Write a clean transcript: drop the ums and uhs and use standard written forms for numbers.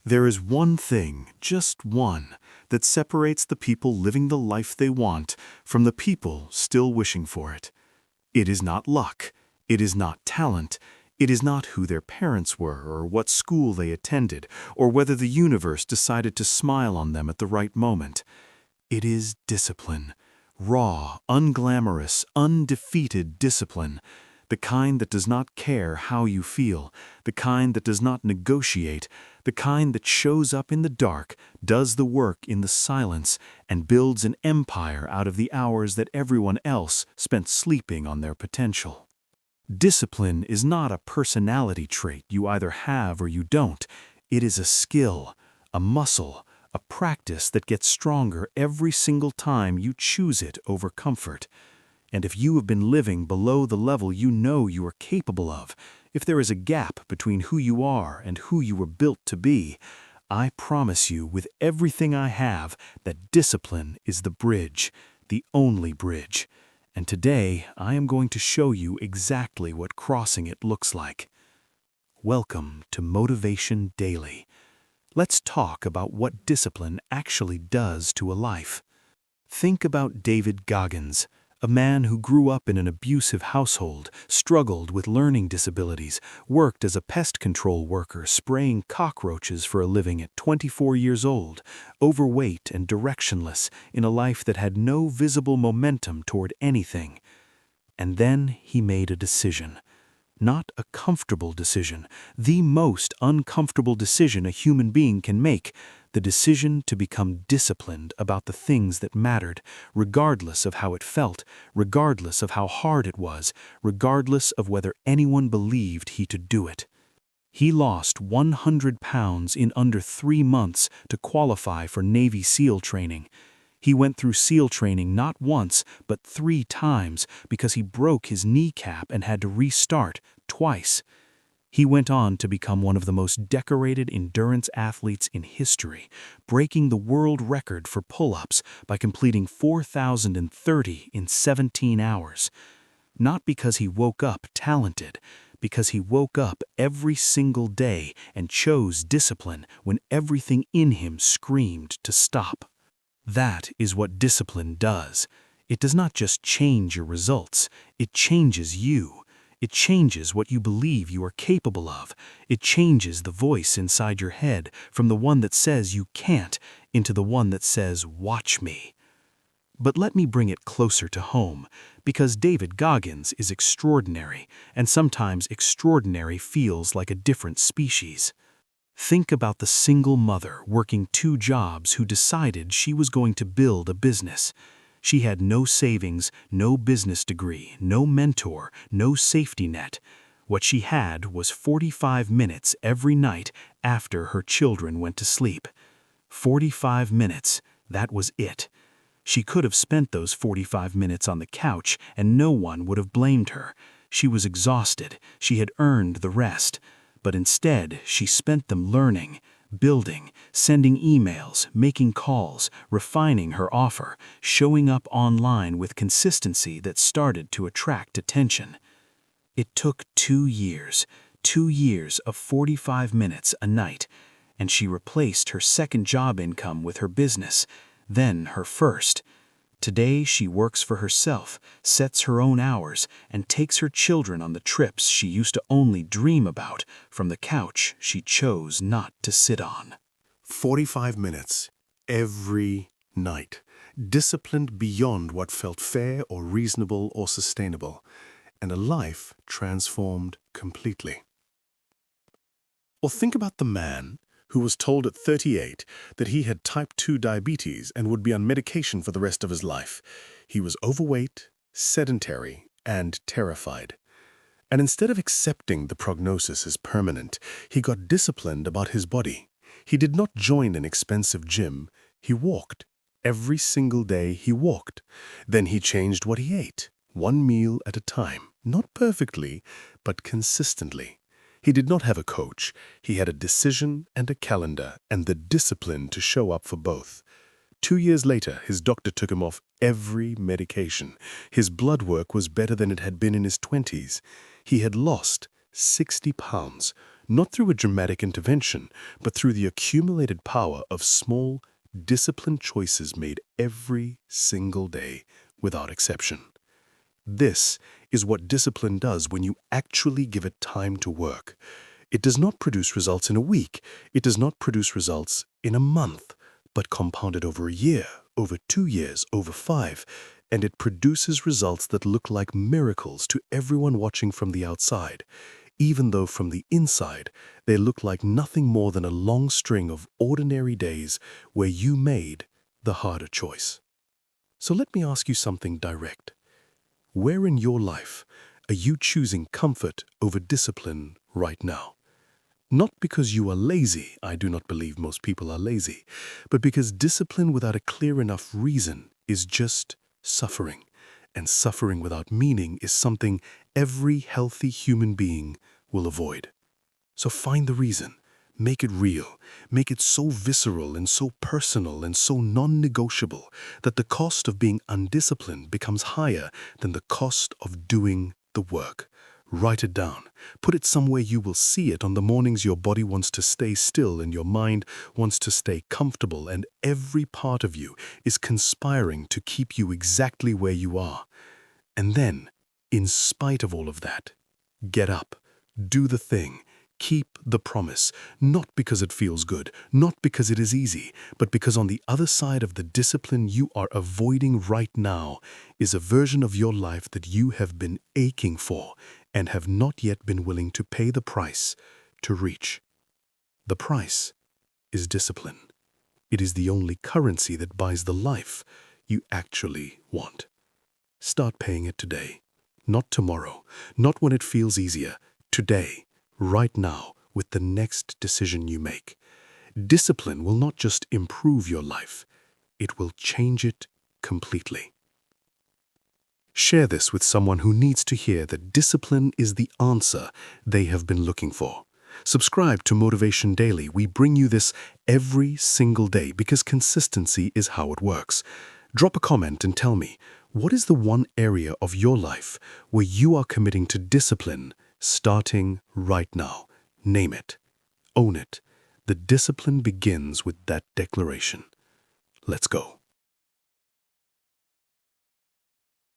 There is one thing, just one, that separates the people living the life they want from the people still wishing for it. It is not luck. It is not talent. It is not who their parents were or what school they attended or whether the universe decided to smile on them at the right moment. It is discipline. Raw, unglamorous, undefeated discipline. The kind that does not care how you feel, the kind that does not negotiate, the kind that shows up in the dark, does the work in the silence, and builds an empire out of the hours that everyone else spent sleeping on their potential. Discipline is not a personality trait you either have or you don't. It is a skill, a muscle, a practice that gets stronger every single time you choose it over comfort. And if you have been living below the level you know you are capable of, if there is a gap between who you are and who you were built to be, I promise you with everything I have that discipline is the bridge, the only bridge. And today I am going to show you exactly what crossing it looks like. Welcome to Motivation Daily. Let's talk about what discipline actually does to a life. Think about David Goggins, a man who grew up in an abusive household, struggled with learning disabilities, worked as a pest control worker spraying cockroaches for a living at 24 years old, overweight and directionless in a life that had no visible momentum toward anything. And then he made a decision. Not a comfortable decision, the most uncomfortable decision a human being can make, the decision to become disciplined about the things that mattered, regardless of how it felt, regardless of how hard it was, regardless of whether anyone believed he could do it. He lost 100 pounds in under 3 months to qualify for Navy SEAL training. He went through SEAL training not once, but 3 times because he broke his kneecap and had to restart twice. He went on to become one of the most decorated endurance athletes in history, breaking the world record for pull-ups by completing 4,030 in 17 hours. Not because he woke up talented, because he woke up every single day and chose discipline when everything in him screamed to stop. That is what discipline does. It does not just change your results, it changes you. It changes what you believe you are capable of. It changes the voice inside your head from the one that says you can't into the one that says, "Watch me." But let me bring it closer to home, because David Goggins is extraordinary, and sometimes extraordinary feels like a different species. Think about the single mother working 2 jobs who decided she was going to build a business. She had no savings, no business degree, no mentor, no safety net. What she had was 45 minutes every night after her children went to sleep. 45 minutes, that was it. She could have spent those 45 minutes on the couch and no one would have blamed her. She was exhausted, she had earned the rest. But instead, she spent them learning, building, sending emails, making calls, refining her offer, showing up online with consistency that started to attract attention. It took 2 years, 2 years of 45 minutes a night, and she replaced her second job income with her business, then her first. Today she works for herself, sets her own hours, and takes her children on the trips she used to only dream about from the couch she chose not to sit on. 45 minutes, every night, disciplined beyond what felt fair or reasonable or sustainable, and a life transformed completely. Or think about the man who was told at 38 that he had type 2 diabetes and would be on medication for the rest of his life. He was overweight, sedentary, and terrified. And instead of accepting the prognosis as permanent, he got disciplined about his body. He did not join an expensive gym. He walked. Every single day he walked. Then he changed what he ate, 1 meal at a time. Not perfectly, but consistently. He did not have a coach. He had a decision and a calendar and the discipline to show up for both. 2 years later, his doctor took him off every medication. His blood work was better than it had been in his 20s. He had lost 60 pounds, not through a dramatic intervention, but through the accumulated power of small, disciplined choices made every single day without exception. This is what discipline does when you actually give it time to work. It does not produce results in a week. It does not produce results in a month, but compounded over a year, over 2 years, over 5, and it produces results that look like miracles to everyone watching from the outside, even though from the inside they look like nothing more than a long string of ordinary days where you made the harder choice. So let me ask you something direct. Where in your life are you choosing comfort over discipline right now? Not because you are lazy, I do not believe most people are lazy, but because discipline without a clear enough reason is just suffering. And suffering without meaning is something every healthy human being will avoid. So find the reason. Make it real. Make it so visceral and so personal and so non-negotiable that the cost of being undisciplined becomes higher than the cost of doing the work. Write it down. Put it somewhere you will see it on the mornings your body wants to stay still and your mind wants to stay comfortable, and every part of you is conspiring to keep you exactly where you are. And then, in spite of all of that, get up, do the thing, keep the promise, not because it feels good, not because it is easy, but because on the other side of the discipline you are avoiding right now is a version of your life that you have been aching for and have not yet been willing to pay the price to reach. The price is discipline. It is the only currency that buys the life you actually want. Start paying it today, not tomorrow, not when it feels easier, today, right now, with the next decision you make. Discipline will not just improve your life, it will change it completely. Share this with someone who needs to hear that discipline is the answer they have been looking for. Subscribe to Motivation Daily. We bring you this every single day because consistency is how it works. Drop a comment and tell me, what is the one area of your life where you are committing to discipline starting right now? Name it. Own it. The discipline begins with that declaration. Let's go.